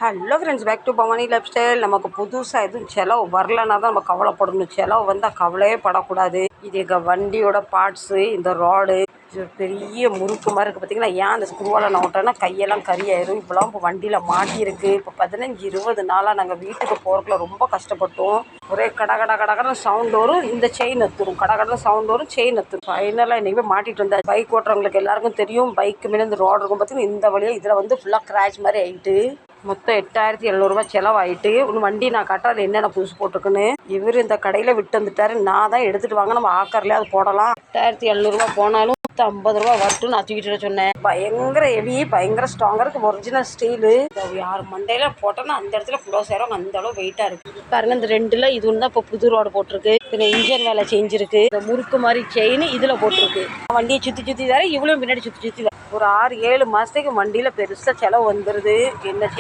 Hello friends, back to Bhavani lifestyle. நமக்கு புதுசாக எதுவும் செலவு வரலன்னா தான் நம்ம கவலைப்படணும். செலவு வந்தால் கவலையே படக்கூடாது. இது எங்கள் வண்டியோட பார்ட்ஸு. இந்த ராடு பெரிய முறுக்கு மாதிரி இருக்குது பார்த்திங்கன்னா. ஏன் அந்த ஸ்க்ரூவால் நான் விட்டேன்னா கையெல்லாம் கறியாயிரும். இப்போலாம் இப்போ வண்டியில் மாட்டியிருக்கு. இப்போ 15-20 நாளாக நாங்கள் வீட்டுக்கு போகிறதுக்குள்ள ரொம்ப கஷ்டப்பட்டோம். ஒரே கடை சவுண்ட் வரும், இந்த செயின் எத்துரும். கடை சவுண்ட் வரும், செயின் எத்துரும். ஃபைனலாக இன்றைக்கி போய் மாட்டிகிட்டு வந்தேன். பைக் ஓட்டுறவங்களுக்கு எல்லாருக்கும் தெரியும், பைக்கு மேலே இந்த ரோடு இருக்கும் பார்த்திங்கன்னா. இந்த வழியாக இதில் வந்து ஃபுல்லாக கிராச் மாதிரி ஆகிட்டு மொத்தம் 8700 செலவாயிட்டு. ஒன்று வண்டி நான் கட்டாது என்னென்ன புதுசு போட்டிருக்குன்னு. இவர் இந்த கடையில் விட்டு வந்துட்டார். நான் தான் எடுத்துகிட்டு வாங்க, நம்ம ஆக்கர்லேயே அது போடலாம். 8700 போனாலும் 50 ரூபா வரட்டும் நான் தூக்கிட்டு சொன்னேன். பயங்கர ஹெவி, பயங்கர ஸ்ட்ராங்காக இருக்குது. Original steel. யார் மண்டையில் போட்டோன்னா அந்த இடத்துல க்ளோஸ் ஆயிரும். அந்த அளவு வெயிட்டாக இருக்குது பாருங்க. இந்த ரெண்டில் இது ஒன்று தான் இப்போ புது ரோடு போட்டிருக்கு. பின்ன இன்ஜின் வேலை செஞ்சுருக்கு. இந்த முறுக்கு மாதிரி செயின் இதில் போட்டிருக்கு. வண்டியை சுற்றி தர இவ்வளோ பின்னாடி சுற்றி ஒரு 6-7 மாதத்துக்கு வண்டியில் பெருசாக செலவு வந்துடுது. என்ன